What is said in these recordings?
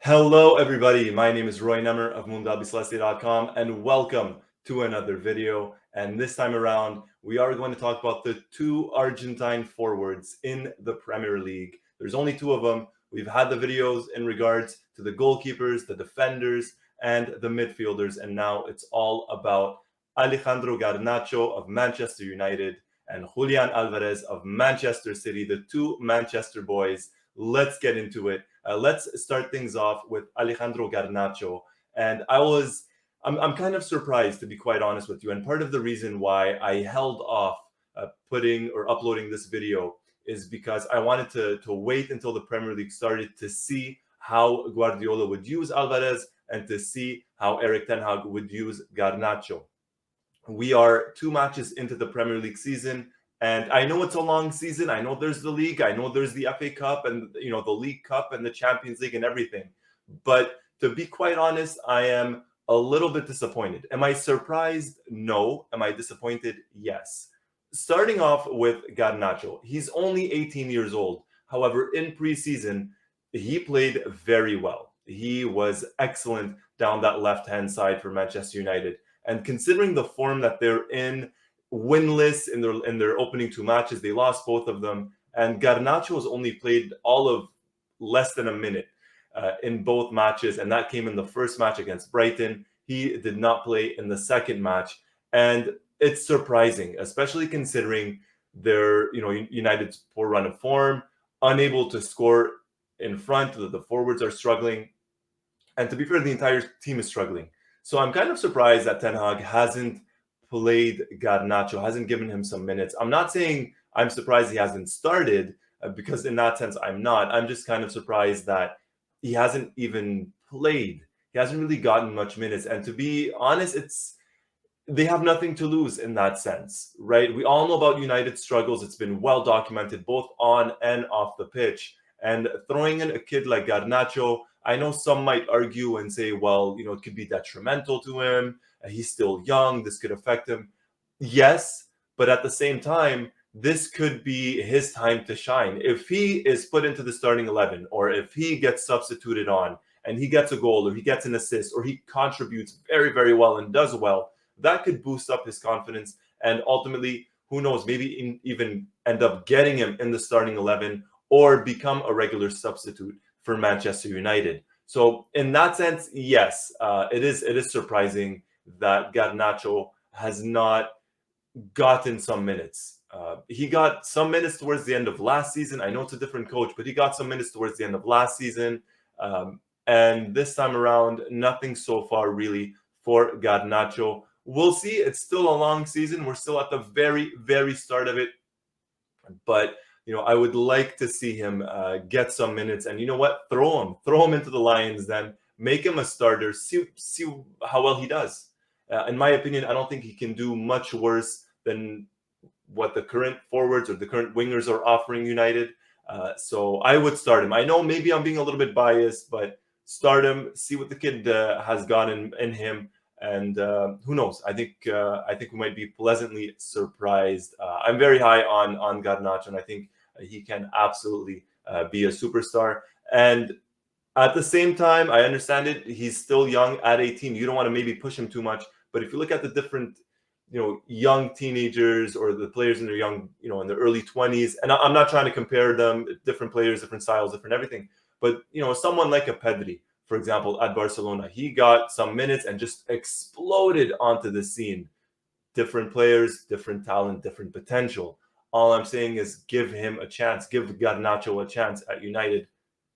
Hello, everybody. My name is Roy Nemmer of Mundo Albiceleste.com, and welcome to another video. And this time around, we are going to talk about the two Argentine forwards in the Premier League. There's only two of them. We've had the videos in regards to the goalkeepers, the defenders, and the midfielders, and now it's all about Alejandro Garnacho of Manchester United and Julian Alvarez of Manchester City, the two Manchester boys. Let's get into it. Let's start things off with Alejandro Garnacho. And I'm kind of surprised, to be quite honest with you. And part of the reason why I held off putting or uploading this video is because I wanted to wait until the Premier League started to see how Guardiola would use Alvarez and to see how Erik ten Hag would use Garnacho. We are 2 matches into the Premier League season. And I know it's a long season. I know there's the league. I know there's the FA Cup and the League Cup and the Champions League and everything. But to be quite honest, I am a little bit disappointed. Am I surprised? No. Am I disappointed? Yes. Starting off with Garnacho, he's only 18 years old. However, in preseason, he played very well. He was excellent down that left-hand side for Manchester United. And considering the form that they're in, winless in their opening 2 matches, they lost both of them, and Garnacho has only played all of less than a minute in both matches, and that came in the first match against Brighton. He did not play in the second match, and it's surprising, especially considering their United's poor run of form, unable to score in front. The forwards are struggling, and to be fair, the entire team is struggling. So I'm kind of surprised that Ten Hag hasn't played Garnacho, hasn't given him some minutes. I'm not saying I'm surprised he hasn't started, because in that sense, I'm not. I'm just kind of surprised that he hasn't even played. He hasn't really gotten much minutes. And to be honest, they have nothing to lose in that sense, right? We all know about United's struggles. It's been well documented both on and off the pitch. And throwing in a kid like Garnacho, I know some might argue and say, well, it could be detrimental to him. He's still young. This could affect him. Yes, but at the same time, this could be his time to shine. If he is put into the starting 11, or if he gets substituted on and he gets a goal or he gets an assist or he contributes very, very well and does well, that could boost up his confidence. And ultimately, who knows, maybe even end up getting him in the starting 11 or become a regular substitute for Manchester United. So in that sense, yes, it is surprising that Garnacho has not gotten some minutes. He got some minutes towards the end of last season. I know it's a different coach, but he got some minutes towards the end of last season. And this time around, nothing so far really for Garnacho. We'll see. It's still a long season. We're still at the very, very start of it. But I would like to see him get some minutes, and you know what? Throw him into the Lions. Then make him a starter. See how well he does. In my opinion, I don't think he can do much worse than what the current forwards or the current wingers are offering United. So I would start him. I know maybe I'm being a little bit biased, but start him. See what the kid has got in him. And who knows? I think we might be pleasantly surprised. I'm very high on Garnacho, and I think he can absolutely be a superstar. And at the same time, I understand it. He's still young at 18. You don't want to maybe push him too much. But if you look at the different, young teenagers or the players in their young, in their early 20s, and I'm not trying to compare them, different players, different styles, different everything. But, someone like a Pedri, for example, at Barcelona, he got some minutes and just exploded onto the scene. Different players, different talent, different potential. All I'm saying is give him a chance. Give Garnacho a chance at United.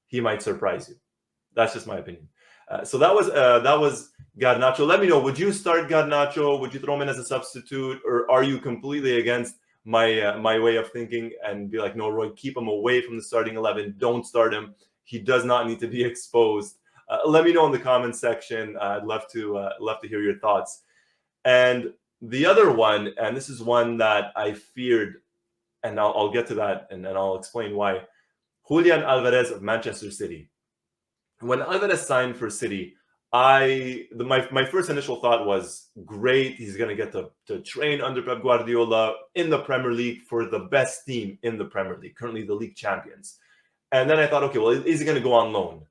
He might surprise you. That's just my opinion. So that was Garnacho. Let me know. Would you start Garnacho? Would you throw him in as a substitute, or are you completely against my way of thinking and be like, no, Roy, keep him away from the starting 11. Don't start him. He does not need to be exposed. Let me know in the comments section. I'd love to hear your thoughts. And the other one, and this is one that I feared, and I'll get to that, and I'll explain why. Julian Alvarez of Manchester City. When Alvarez signed for City, my first initial thought was, great, he's going to get to train under Pep Guardiola in the Premier League for the best team in the Premier League, currently the league champions. And then I thought, okay, well, is he going to go on loan?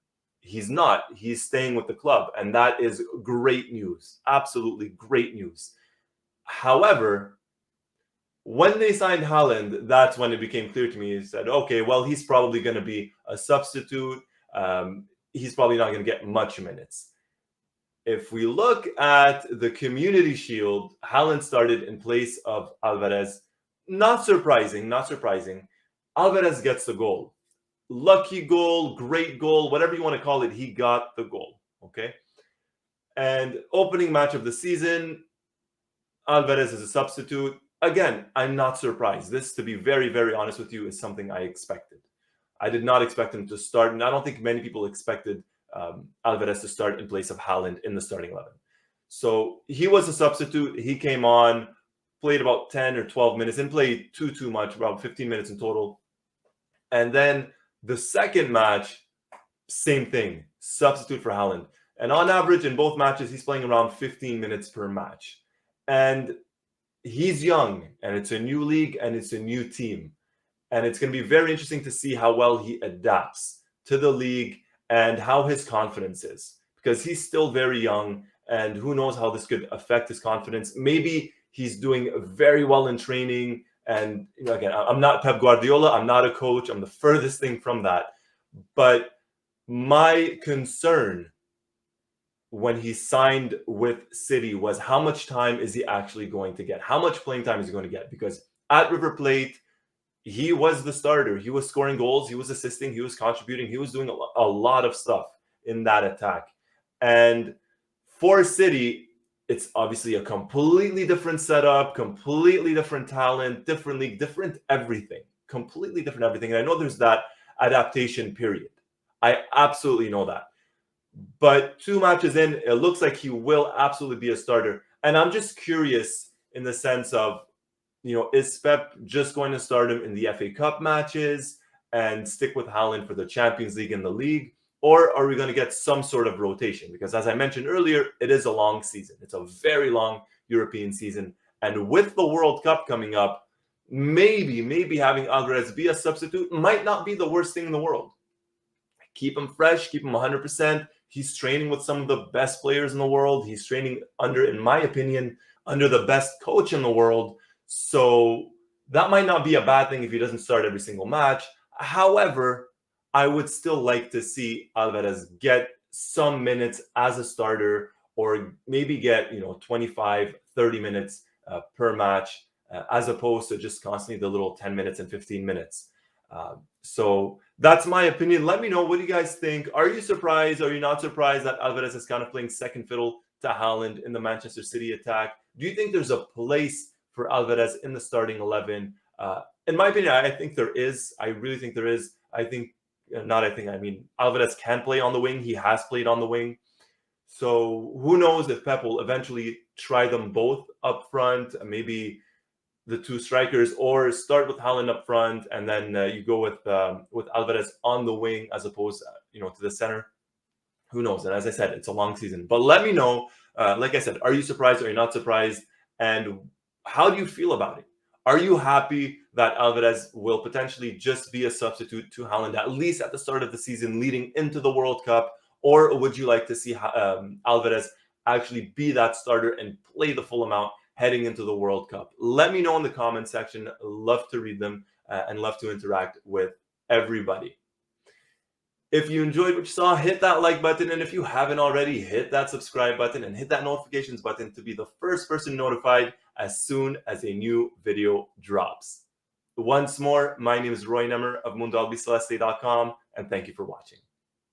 he's not. He's staying with the club, and that is great news. Absolutely great news. However, when they signed Haaland, that's when it became clear to me. He said, okay, well, he's probably going to be a substitute. He's probably not going to get much minutes. If we look at the Community Shield, Haaland started in place of Alvarez. Not surprising, not surprising. Alvarez gets the goal. Lucky goal, great goal, whatever you want to call it, he got the goal, okay? And opening match of the season, Alvarez is a substitute. Again, I'm not surprised. This, to be very, very honest with you, is something I expected. I did not expect him to start, and I don't think many people expected Alvarez to start in place of Haaland in the starting 11. So he was a substitute. He came on, played about 10 or 12 minutes, didn't play too much, about 15 minutes in total. And then the second match, same thing, substitute for Haaland. And on average, in both matches, he's playing around 15 minutes per match. And he's young, and it's a new league, and it's a new team. And it's going to be very interesting to see how well he adapts to the league and how his confidence is. Because he's still very young, and who knows how this could affect his confidence. Maybe he's doing very well in training. And again, I'm not Pep Guardiola. I'm not a coach. I'm the furthest thing from that. But my concern when he signed with City was how much time is he actually going to get? How much playing time is he going to get? Because at River Plate, he was the starter. He was scoring goals. He was assisting. He was contributing. He was doing a lot of stuff in that attack. And for City, it's obviously a completely different setup, completely different talent, different league, different everything, completely different everything. And I know there's that adaptation period. I absolutely know that. But 2 matches in, it looks like he will absolutely be a starter. And I'm just curious in the sense of, is Pep just going to start him in the FA Cup matches and stick with Haaland for the Champions League and the league? Or are we going to get some sort of rotation? Because as I mentioned earlier, it is a long season. It's a very long European season. And with the World Cup coming up, maybe having Alvarez be a substitute might not be the worst thing in the world. Keep him fresh, keep him 100%. He's training with some of the best players in the world. He's training in my opinion, under the best coach in the world. So that might not be a bad thing if he doesn't start every single match. However, I would still like to see Alvarez get some minutes as a starter, or maybe get 25, 30 minutes per match, as opposed to just constantly the little 10 minutes and 15 minutes. So that's my opinion. Let me know, what do you guys think? Are you surprised? Are you not surprised that Alvarez is kind of playing second fiddle to Haaland in the Manchester City attack? Do you think there's a place for Alvarez in the starting 11? In my opinion, I think there is. I really think there is. I mean, Alvarez can play on the wing. He has played on the wing. So who knows if Pep will eventually try them both up front, maybe the 2 strikers, or start with Haaland up front and then you go with Alvarez on the wing as opposed to the center. Who knows? And as I said, it's a long season. But let me know, like I said, are you surprised? Are you not surprised? And how do you feel about it? Are you happy that Alvarez will potentially just be a substitute to Haaland, at least at the start of the season leading into the World Cup? Or would you like to see Alvarez actually be that starter and play the full amount heading into the World Cup? Let me know in the comment section. Love to read them and love to interact with everybody. If you enjoyed what you saw, hit that like button. And if you haven't already, hit that subscribe button and hit that notifications button to be the first person notified as soon as a new video drops. Once more, my name is Roy Nemmer of Mundo Albiceleste.com, and thank you for watching.